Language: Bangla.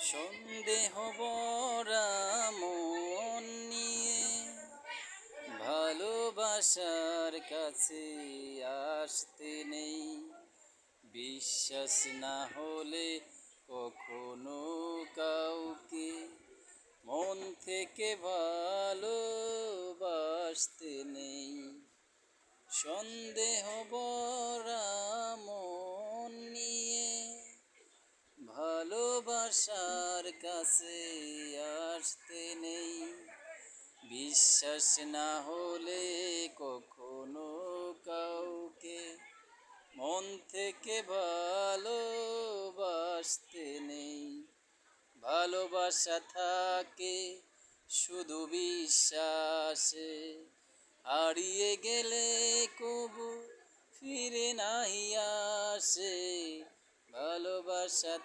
সন্দেহ ভরা মন নিয়ে ভালোবাসার কাছে আসতে নেই। বিশ্বাস না হলে কখনো কাউকে মন থেকে ভালোবাসতে নেই। সন্দেহ ভরা মন নিয়ে ভালোবাসার কাছে আসতে নেই। বিশ্বাস না হলে কখনো কাউকে মন থেকে ভালোবাসতে নেই। ভালোবাসা থাকে শুধু বিশ্বাসে, হারিয়ে গেলে কবু ফিরে নাহি আসে। ভালোবাসা